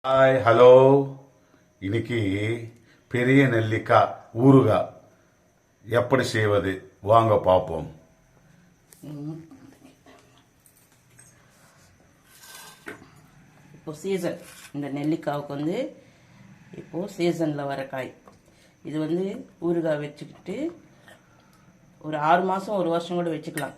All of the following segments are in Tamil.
Hi hello. இன்னைக்கு பெரிய நெல்லிக்காய் ஊறுகாய் எப்படி செய்வது வாங்க பார்ப்போம். இப்போ சீசன் இந்த நெல்லிக்காவுக்கு வந்து இப்போ சீசனில் வர காய். இது வந்து ஊறுகாய் வச்சுக்கிட்டு ஒரு 6 மாதம் 1 வருஷம் கூட வச்சுக்கலாம்.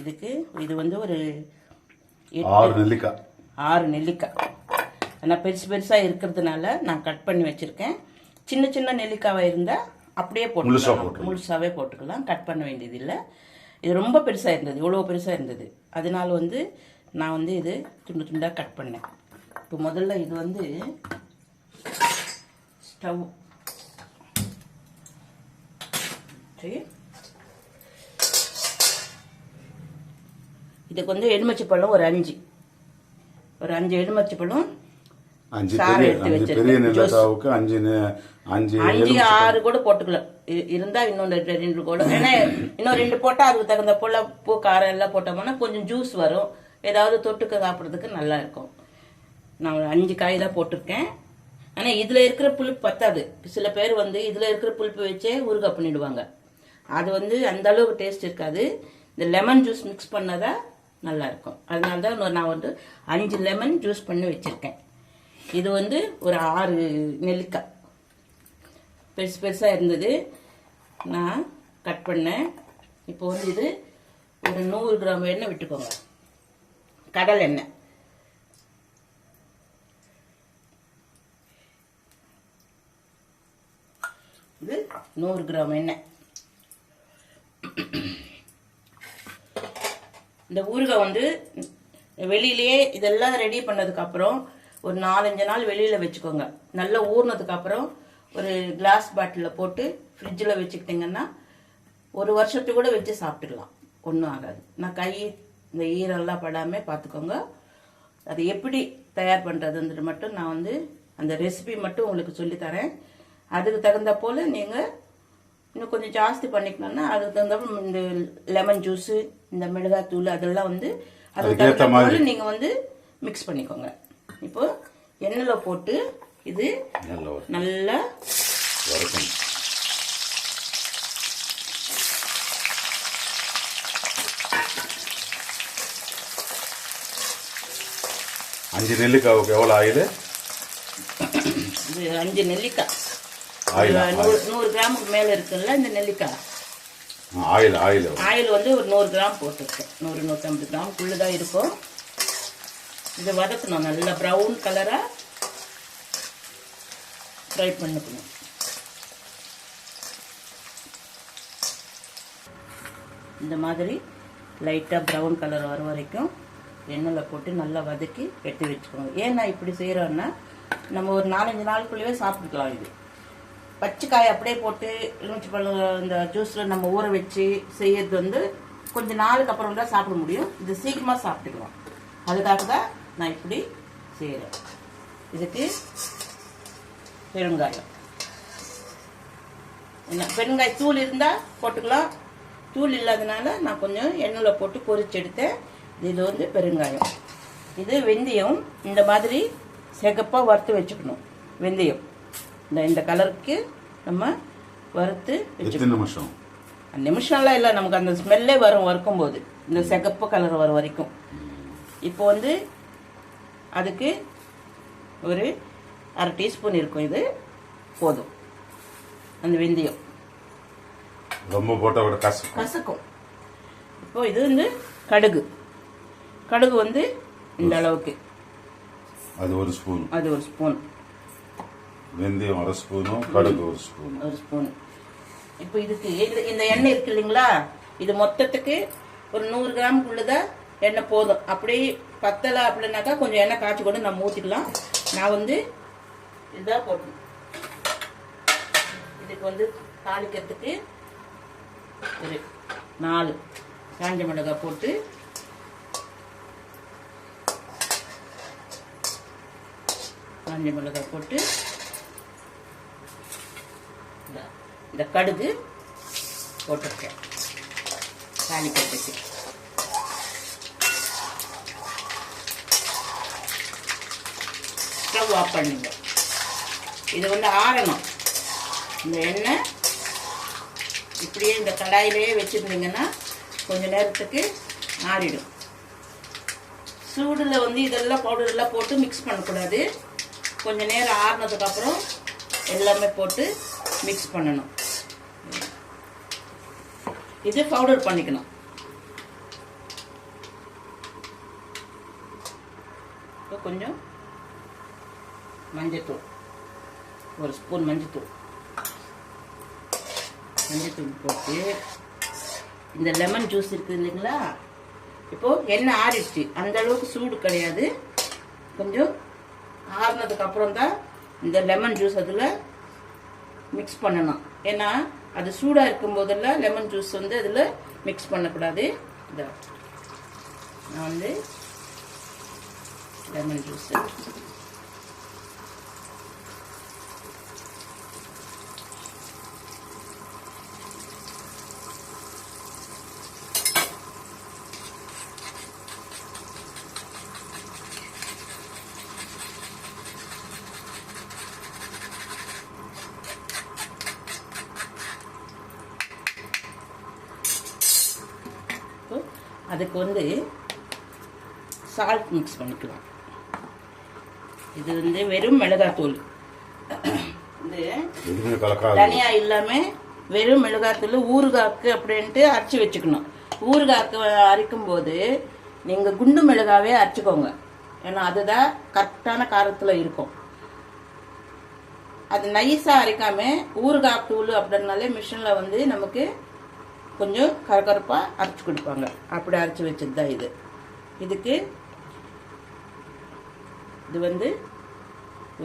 இதுக்கு இது வந்து ஒரு 6 நெல்லிக்காய். ஆனால் பெருசாக இருக்கிறதுனால நான் கட் பண்ணி வச்சுருக்கேன். சின்ன நெல்லிக்காவாக இருந்தால் அப்படியே முழுசாகவே போட்டுக்கலாம். கட் பண்ண வேண்டியது இல்லை. இது ரொம்ப பெருசாக இருந்தது, இவ்வளோ பெருசாக இருந்தது. அதனால வந்து நான் வந்து இது துண்டாக கட் பண்ணேன். இப்போ முதல்ல இது வந்து ஸ்டவ் இதுக்கு வந்து எலுமிச்சை பழம் ஒரு 5 எலுமிச்சை பழம் 5 6 கூட போட்டுக்கலாம். இருந்தா இன்னும் 2 கூட, ஏன்னா இன்னும் 2 போட்டா அதுக்கு தகுந்த போல பூ காரம் எல்லாம் போட்டோம்னா கொஞ்சம் ஜூஸ் வரும். ஏதாவது தொட்டுக்க சாப்பிட்றதுக்கு நல்லா இருக்கும். நான் ஒரு 5 காய் தான் போட்டிருக்கேன். ஆனா இதுல இருக்கிற புளிப்பு பத்தாது. சில பேர் வந்து இதுல இருக்கிற புளிப்பு வச்சே ஊறுகாய் பண்ணிடுவாங்க. அது வந்து அந்த அளவுக்கு டேஸ்ட் இருக்காது. இந்த லெமன் ஜூஸ் மிக்ஸ் பண்ணதா நல்லா இருக்கும். அதனால தான் நான் வந்து 5 லெமன் ஜூஸ் பண்ணி வச்சிருக்கேன். இது வந்து ஒரு 6 நெல்லிக்காய் பெருசாக இருந்தது, நான் கட் பண்ணேன். இப்போ வந்து இது ஒரு 100 கிராம் எண்ணெய் விட்டுக்கோங்க, கடல் எண்ணெய். இது 100 கிராம் எண்ணெய். இந்த ஊறுகாய் வந்து வெளியிலேயே இதெல்லாம் ரெடி பண்ணதுக்கு அப்புறம் ஒரு 4-5 நாள் வெளியில வச்சுக்கோங்க. நல்லா ஊறினதுக்கு அப்புறம் ஒரு கிளாஸ் பாட்டில போட்டு ஃப்ரிட்ஜில் வச்சுக்கிட்டிங்கன்னா 1 வருஷத்துக்கு கூட வச்சு சாப்பிட்டுக்கலாம், ஒன்றும் ஆகாது. நான் கை இந்த ஈரெல்லாம் படாமல் பார்த்துக்கோங்க. அது எப்படி தயார் பண்ணுறதுன்றது மட்டும் நான் வந்து அந்த ரெசிபி மட்டும் உங்களுக்கு சொல்லித்தரேன். அதுக்கு தகுந்த போல் நீங்கள் இன்னும் கொஞ்சம் ஜாஸ்தி பண்ணிக்கணும்னா அதுக்கு தகுந்த இந்த லெமன் ஜூஸு, இந்த மிளகாத்தூள் அதெல்லாம் வந்து அதுக்கு தகுந்த போல் நீங்கள் வந்து மிக்ஸ் பண்ணிக்கோங்க. இப்போ எண்ணெயில் போட்டு இது நல்லா வறுக்கணும். 5 நெல்லிக்காவுக்கு எவ்வளோ ஆயில்? 5 நெல்லிக்காய் 100 கிராமுக்கு மேல இருக்குல்ல இந்த நெல்லிக்காய். ஆயில் வந்து ஒரு 100 கிராம் போட்டுருக்கேன். 100-150 கிராம்குள்ளதான் இருக்கும். இதை வதக்கணும், நல்லா ப்ரௌன் கலரா ஃப்ரை பண்ணிக்கணும். இந்த மாதிரி லைட்டா ப்ரௌன் கலர் வர வரைக்கும் எண்ணெயில் போட்டு நல்லா வதக்கி எடுத்து வச்சுக்கோங்க. ஏன் நான் இப்படி செய்யறோன்னா, நம்ம ஒரு 4-5 நாளுக்குள்ளேயே சாப்பிட்டுக்கலாம். இது பச்சை காய் அப்படியே போட்டு எலுமிச்சை பழம் இந்த ஜூஸில் நம்ம ஊற வச்சு செய்யறது வந்து கொஞ்சம் நாளுக்கு அப்புறம் தான் சாப்பிட முடியும். இது சீக்கிரமாக சாப்பிட்டுக்கலாம். அதுக்காக தான் நான் இப்படி செய்கிறேன். இதுக்கு பெருங்காயம், என்ன பெருங்காய தூள் இருந்தால் போட்டுக்கலாம். தூள் இல்லாதனால நான் கொஞ்சம் எண்ணெயில் போட்டு பொரிச்சு எடுத்தேன். இது வந்து பெருங்காயம். இது வெந்தயம், இந்த மாதிரி சிகப்பாக வறுத்து வச்சுக்கணும். வெந்தயம் இந்த கலருக்கு நம்ம வறுத்து வச்சுக்கணும். நிமிஷம்லாம் இல்லை, நமக்கு அந்த ஸ்மெல்லே வரும் வறுக்கும் போது, இந்த சிகப்பு கலர் வர வரைக்கும். இப்போ வந்து அதுக்கு ஒரு 1/2 டீஸ்பூன் இருக்கும். இது போதும். அந்த வெந்தயம் ரொம்ப போட்ட கசக்கும். இப்போ இது வந்து கடுகு வந்து இந்த அளவுக்கு, அது ஒரு ஸ்பூன். வெந்தயம் 1 ஸ்பூனும் கடுகு 1 ஸ்பூன். இப்போ இதுக்கு இந்த எண்ணெய் இருக்கு இல்லைங்களா, இது மொத்தத்துக்கு ஒரு 100 கிராமுக்குள்ளதான் எண்ணெய் போதும். அப்படி பத்தலை அப்படின்னாக்கா கொஞ்சம் எண்ணெய் காய்ச்சி கொண்டு நம்ம ஊற்றிக்கலாம். நான் வந்து இதான் போட்டேன். இதுக்கு வந்து தாளிக்கிறதுக்கு ஒரு 4 காஞ்ச மிளகாய் போட்டு இந்த கடுகு போட்டிருக்கேன் தாளிக்கிறதுக்கு. ஸ்டவ் ஆஃப் பண்ணிங்க. இது வந்து ஆறணும். இந்த எண்ணெய் இப்படியே இந்த கடாயிலேயே வச்சுருந்தீங்கன்னா கொஞ்ச நேரத்துக்கு ஆறிடும். சூடில் வந்து இதெல்லாம் பவுடரெல்லாம் போட்டு மிக்ஸ் பண்ணக்கூடாது. கொஞ்சம் நேரம் ஆறினதுக்கப்புறம் எல்லாமே போட்டு மிக்ஸ் பண்ணணும். இது பவுடர் பண்ணிக்கணும். கொஞ்சம் மஞ்சத்தூள், ஒரு ஸ்பூன் மஞ்சத்தூள் போட்டு இந்த லெமன் ஜூஸ் இருக்குது இல்லைங்களா, இப்போது எண்ணெய் ஆறிடுச்சு. அந்த அளவுக்கு சூடு கிடையாது. கொஞ்சம் ஆறினதுக்கு அப்புறம் தான் இந்த லெமன் ஜூஸ் அதில் மிக்ஸ் பண்ணணும். ஏன்னா அது சூடாக இருக்கும் போதெல்லாம் லெமன் ஜூஸ் வந்து அதில் மிக்ஸ் பண்ணக்கூடாது. இதை நான் வந்து லெமன் ஜூஸ் அதுக்கு வந்து சால்ட் மிக்ஸ் பண்ணிக்கலாம். இது வந்து வெறும் மிளகாத்தூள், இது தனியா இல்லாம வெறும் மிளகாத்தூள் ஊறுகாய்க்கு அப்படின்ட்டு அரைச்சி வச்சுக்கணும். ஊறுகாய்க்கு அரைக்கும் போது நீங்க குண்டு மிளகாவே அரைச்சிக்கோங்க. ஏன்னா அதுதான் கரெக்டான காரத்துல இருக்கும். அது நைஸா அரைக்காம ஊறுகாய் தூள் அப்படின்னாலே மிஷின்ல வந்து நமக்கு கொஞ்சம் கரகரப்பா அரைச்சி கொடுப்பாங்க. அப்படி அரைச்சி வச்சது தான் இது. இதுக்கு இது வந்து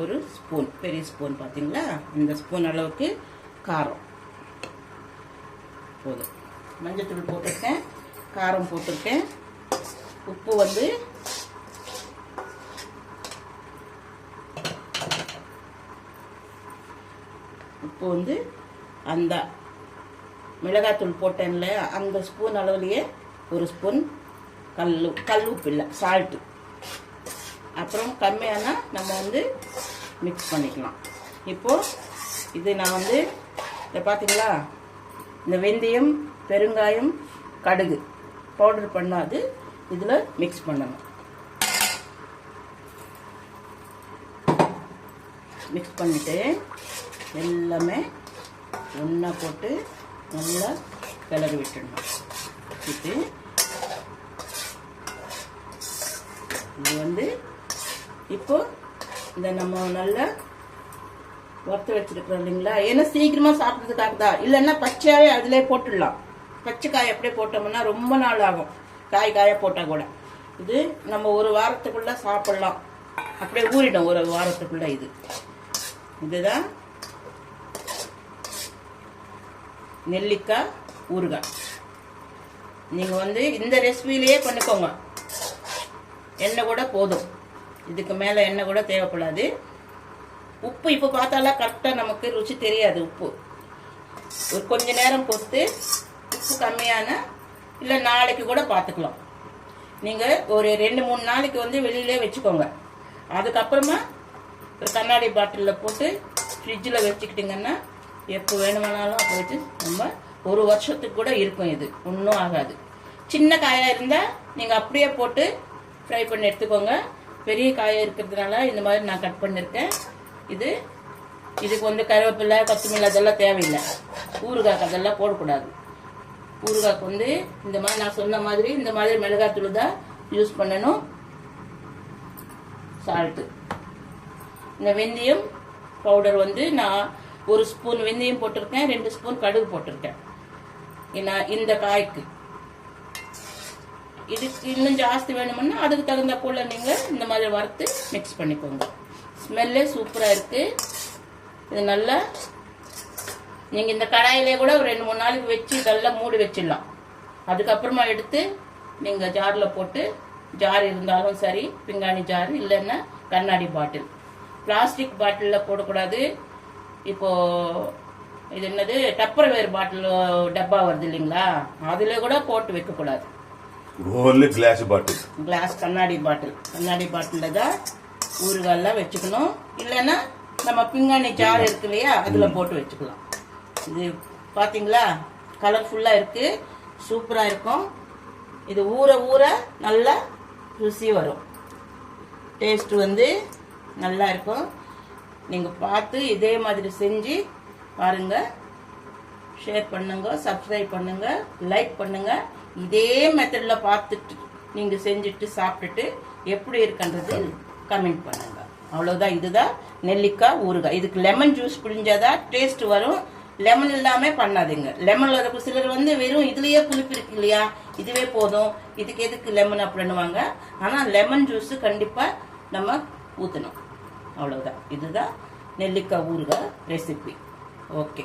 ஒரு ஸ்பூன், பெரிய ஸ்பூன் பார்த்தீங்களா, இந்த ஸ்பூன் அளவுக்கு காரம் போதும். மஞ்சத்தூள் போட்டிருக்கேன், காரம் போட்டிருக்கேன், உப்பு வந்து அந்த மிளகாத்தூள் போட்டேன்ல அந்த ஸ்பூன் அளவுலேயே ஒரு ஸ்பூன் கல் உப்பு இல்லை, சால்ட்டு. அப்புறம் கம்மியானா நம்ம வந்து மிக்ஸ் பண்ணிக்கலாம். இப்போது இது நான் வந்து இதை பார்த்தீங்களா, இந்த வெந்தயம், பெருங்காயம், கடுகு பவுடர் பண்ணாது இதில் மிக்ஸ் பண்ணணும். மிக்ஸ் பண்ணிவிட்டு எல்லாமே ஒன்றா போட்டு நல்லா கிளறி விட்டுடணும். விட்டு இது வந்து இப்போ இந்த நம்ம நல்லா வறுத்து வச்சிருக்கிறோம் இல்லைங்களா, ஏன்னா சீக்கிரமாக சாப்பிட்றதுக்காக தான். இல்லைன்னா பச்சையாகவே அதிலே போட்டுடலாம். பச்சை காய் அப்படியே போட்டோம்னா ரொம்ப நாள் ஆகும், காயாக போட்டால் கூட. இது நம்ம ஒரு வாரத்துக்குள்ளே சாப்பிட்லாம், அப்படியே ஊறிடும் ஒரு வாரத்துக்குள்ளே. இதுதான் நெல்லிக்காய் ஊறுகாய். நீங்கள் வந்து இந்த ரெசிபிலேயே பண்ணிக்கோங்க. எண்ணெய் கூட போதும், இதுக்கு மேலே எண்ணெய் கூட தேவைப்படாது. உப்பு இப்போ பார்த்தாலாம் கரெக்டாக நமக்கு ருச்சி தெரியாது. உப்பு ஒரு கொஞ்ச நேரம் பொறுத்து உப்பு கம்மியான இல்லை நாளைக்கு கூட பார்த்துக்கலாம். நீங்கள் ஒரு 2-3 நாளைக்கு வந்து வெளியிலே வச்சுக்கோங்க. அதுக்கப்புறமா ஒரு கண்ணாடி பாட்டிலில் போட்டு ஃப்ரிட்ஜில் வச்சுக்கிட்டிங்கன்னா எப்போ வேணுமானாலும் அப்போ வச்சு நம்ம ஒரு வருஷத்துக்கு கூட இருக்கும். இது ஒன்றும் ஆகாது. சின்ன காயாக இருந்தால் நீங்கள் அப்படியே போட்டு ஃப்ரை பண்ணி எடுத்துக்கோங்க. பெரிய காயாக இருக்கிறதுனால இந்த மாதிரி நான் கட் பண்ணியிருக்கேன். இதுக்கு வந்து கருவேப்பிலை, கொத்தமல்லி அதெல்லாம் தேவையில்லை. ஊறுகாய்க்கு அதெல்லாம் போடக்கூடாது. ஊறுகாய்க்கு வந்து இந்த மாதிரி நான் சொன்ன மாதிரி இந்த மாதிரி மிளகாத்தூள் தான் யூஸ் பண்ணணும். சால்ட்டு, இந்த வெந்தயம் பவுடர் வந்து நான் ஒரு ஸ்பூன் வெந்தயம் போட்டிருக்கேன், 2 ஸ்பூன் கடுகு போட்டிருக்கேன். ஏன்னா இந்த காய்க்கு இதுக்கு இன்னும் ஜாஸ்தி வேணும்னா அதுக்கு தகுந்த போல் நீங்கள் இந்த மாதிரி வறுத்து மிக்ஸ் பண்ணிக்கோங்க. ஸ்மெல்லே சூப்பராக இருக்குது. இது நல்லா நீங்கள் இந்த கடாயிலே கூட ஒரு 2-3 நாளைக்கு வச்சு இதெல்லாம் மூடி வச்சிடலாம். அதுக்கப்புறமா எடுத்து நீங்கள் ஜாரில் போட்டு, ஜார் இருந்தாலும் சரி, பிங்காணி ஜார் இல்லைன்னா கண்ணாடி பாட்டில், பிளாஸ்டிக் பாட்டிலில் போடக்கூடாது. இப்போது இது என்னது டப்பர்வேர் பாட்டில் டப்பா வருது இல்லைங்களா, அதில் கூட போட்டு வைக்கக்கூடாது. கிளாஸ் பாட்டில், கிளாஸ் கண்ணாடி பாட்டில், கண்ணாடி பாட்டிலில் தான் ஊறுகாயெல்லாம் வச்சுக்கணும். இல்லைன்னா நம்ம பிங்காணி ஜார் இருக்கு இல்லையா, அதில் போட்டு வச்சுக்கலாம். இது பார்த்தீங்களா, கலர்ஃபுல்லாக இருக்குது, சூப்பராக இருக்கும். இது ஊற ஊற நல்லா ருசி வரும். டேஸ்ட் வந்து நல்லா இருக்கும். நீங்கள் பார்த்து இதே மாதிரி செஞ்சு பாருங்கள். ஷேர் பண்ணுங்க, சப்ஸ்கிரைப் பண்ணுங்க, லைக் பண்ணுங்க. இதே மெத்தடில் பார்த்துட்டு நீங்கள் செஞ்சுட்டு சாப்பிட்டுட்டு எப்படி இருக்குன்றது கமெண்ட் பண்ணுங்க. அவ்வளோதான். இதுதான் நெல்லிக்காய் ஊறுகாய். இதுக்கு லெமன் ஜூஸ் பிழிஞ்சாதான் டேஸ்ட் வரும். லெமன் இல்லாமல் பண்ணாதீங்க. லெமன் வரப்போ சிலர் வந்து வெறும் இதுலேயே புளிப்பு இருக்கு இல்லையா, இதுவே போதும், இதுக்கு எதுக்கு லெமன் அப்படின்னுவாங்க. ஆனால் லெமன் ஜூஸு கண்டிப்பாக நம்ம ஊற்றணும். அவ்வளோதான். இதுதான் நெல்லிக்காய் ஊறுகாய் ரெசிபி. ஓகே.